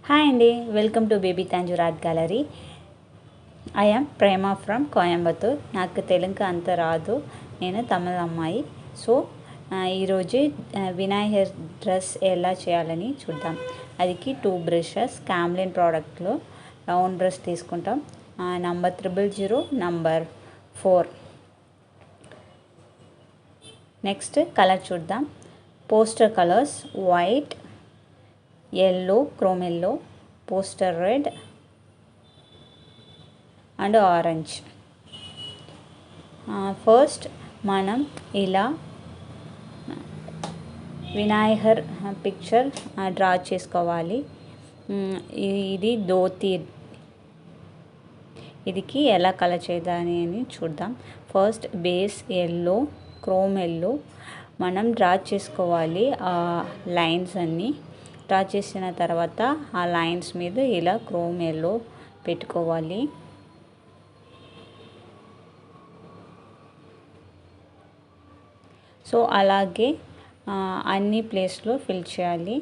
Hi అండి, welcome to baby Tanjore art gallery. I am Prema from Coimbatore. నాకు తెలుగు అంత రాదు, నేను తమిళ అమ్మాయి. సో ఈరోజు వినాయకర్ డ్రెస్ ఎలా చేయాలని చూద్దాం. అదికి 2 బ్రషెస్ క్యామ్లిన్ ప్రోడక్ట్లో రౌండ్ బ్రష్ తీసుకుంటాం. Number 000, number 4. నెక్స్ట్ కలర్ చూద్దాం. Poster colours white, yellow, chrome yellow, poster red and orange. First మనం ఇలా వినాయకర్ పిక్చర్ డ్రా చేసుకోవాలి. ఇది ధోతి. ఇదికి ఎలా కలర్ చేద్దామని చూద్దాం. First base yellow, chrome yellow మనం డ్రా చేసుకోవాలి. ఆ లైన్స్ అన్నీ డ్రా చేసిన తర్వాత ఆ లైన్స్ మీద ఇలా క్రోమ్ ఎల్లో పెట్టుకోవాలి. సో అలాగే అన్ని ప్లేస్లో ఫిల్ చేయాలి.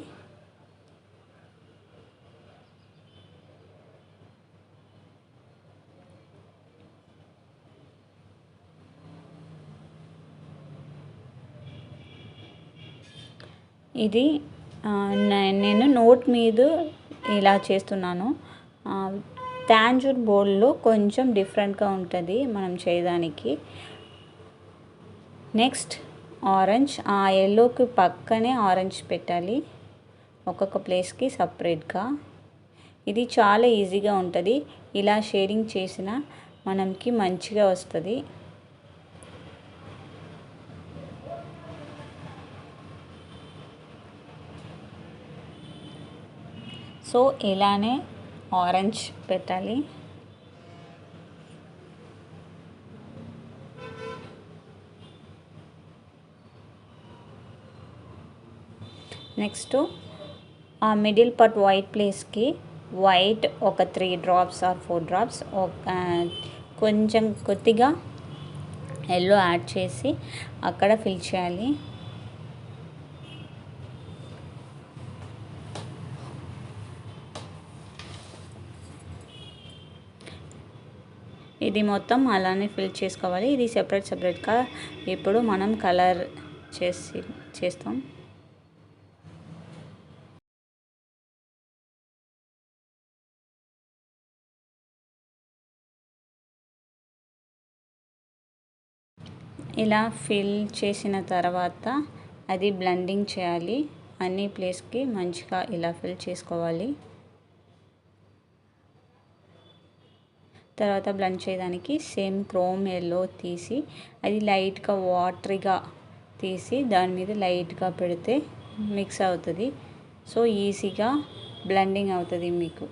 ఇది నేను నోట్ మీద ఇలా చేస్తున్నాను. తాంజూర్ బోర్డ్లో కొంచెం డిఫరెంట్గా ఉంటుంది మనం చేయడానికి. నెక్స్ట్ ఆరెంజ్, ఆ ఎల్లోకి పక్కనే ఆరెంజ్ పెట్టాలి ఒక్కొక్క ప్లేస్కి సపరేట్గా. ఇది చాలా ఈజీగా ఉంటుంది. ఇలా షేడింగ్ చేసిన మనకి మంచిగా వస్తుంది. సో ఇలానే ఆరెంజ్ పెట్టాలి. నెక్స్ట్ ఆ మిడిల్ పార్ట్ వైట్ ప్లేస్కి వైట్ ఒక 3 డ్రాప్స్ ఆర్ 4 డ్రాప్స్, కొంచెం కొద్దిగా ఎల్లో యాడ్ చేసి అక్కడ ఫిల్ చేయాలి. ఇది మొత్తం అలానే ఫిల్ చేసుకోవాలి. ఇది సెపరేట్గా ఇప్పుడు మనం కలర్ చేస్తాం. ఇలా ఫిల్ చేసిన తర్వాత అది బ్లెండింగ్ చేయాలి. అన్ని ప్లేస్కి మంచిగా ఇలా ఫిల్ చేసుకోవాలి. తర్వాత బ్లెండ్ చేయడానికి సేమ్ క్రోమ్ ఎల్లో తీసి అది లైట్గా వాటరీగా తీసి దాని మీద లైట్గా పెడితే మిక్స్ అవుతుంది. సో ఈజీగా బ్లెండింగ్ అవుతుంది మీకు.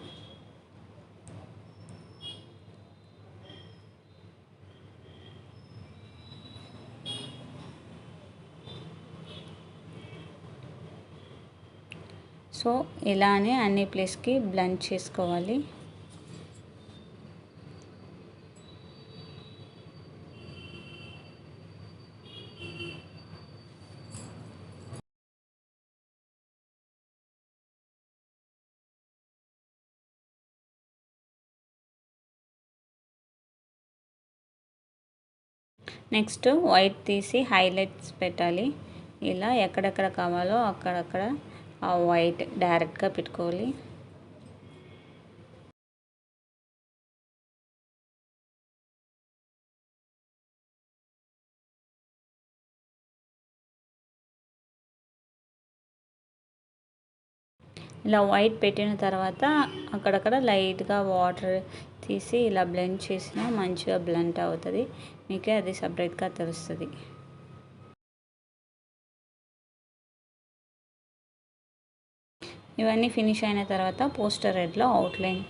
సో ఇలానే అన్ని ప్లేస్కి బ్లెండ్ చేసుకోవాలి. నెక్స్ట్ వైట్ తీసి హైలైట్స్ పెట్టాలి. ఇలా ఎక్కడెక్కడ కావాలో అక్కడక్కడ ఆ వైట్ డైరెక్ట్గా పెట్టుకోవాలి. ఇలా వైట్ పెట్టిన తర్వాత అక్కడక్కడ లైట్గా వాటర్ తీసి ఇలా బ్లెండ్ చేసినా మంచిగా బ్లెండ్ అవుతుంది. మీకే అది సపరేట్గా తెలుస్తుంది. ఇవన్నీ ఫినిష్ అయిన తర్వాత పోస్టర్ రెడ్లో అవుట్లైన్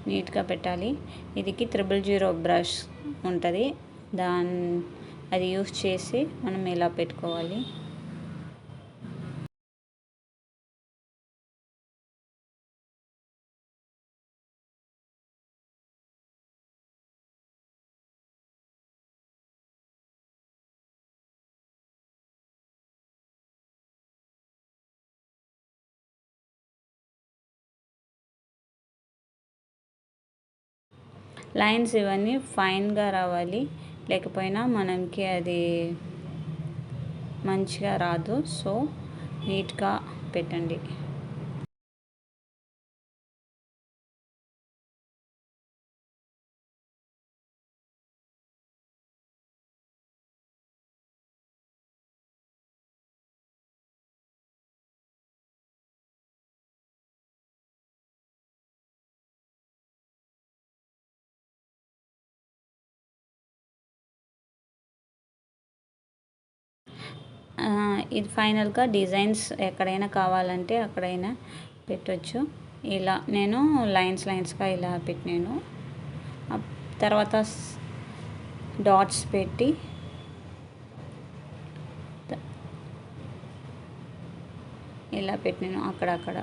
నీట్గా పెట్టాలి. ఇదికి 000 బ్రష్ ఉంటుంది, అది యూస్ చేసి మనం ఇలా పెట్టుకోవాలి. లైన్స్ ఇవన్నీ ఫైన్గా రావాలి, లేకపోయినా మనకి అది మంచిగా రాదు. సో నీట్గా పెట్టండి. ఇది ఫైనల్గా డిజైన్స్ ఎక్కడైనా కావాలంటే అక్కడైనా పెట్టొచ్చు. ఇలా నేను లైన్స్గా ఇలా పెట్టినాను. తర్వాత డాట్స్ పెట్టి ఇలా పెట్టినాను అక్కడక్కడ.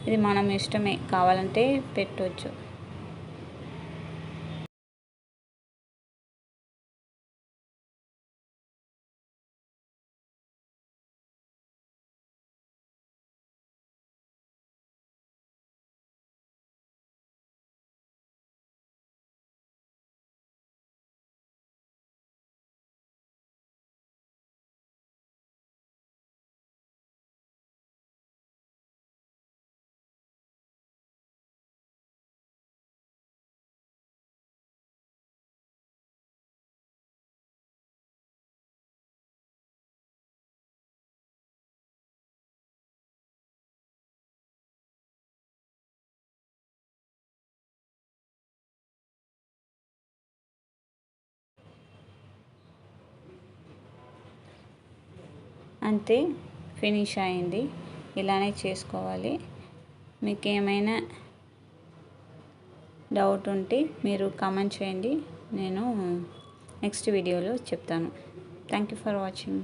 ఇది మనం ఇష్టమే, కావాలంటే పెట్టవచ్చు. అంతే, ఫినిష్ అయింది. ఇలానే చేసుకోవాలి. మీకు ఏమైనా డౌట్ ఉంటే మీరు కామెంట్ చేయండి, నేను నెక్స్ట్ వీడియోలో చెప్తాను. Thank you for watching.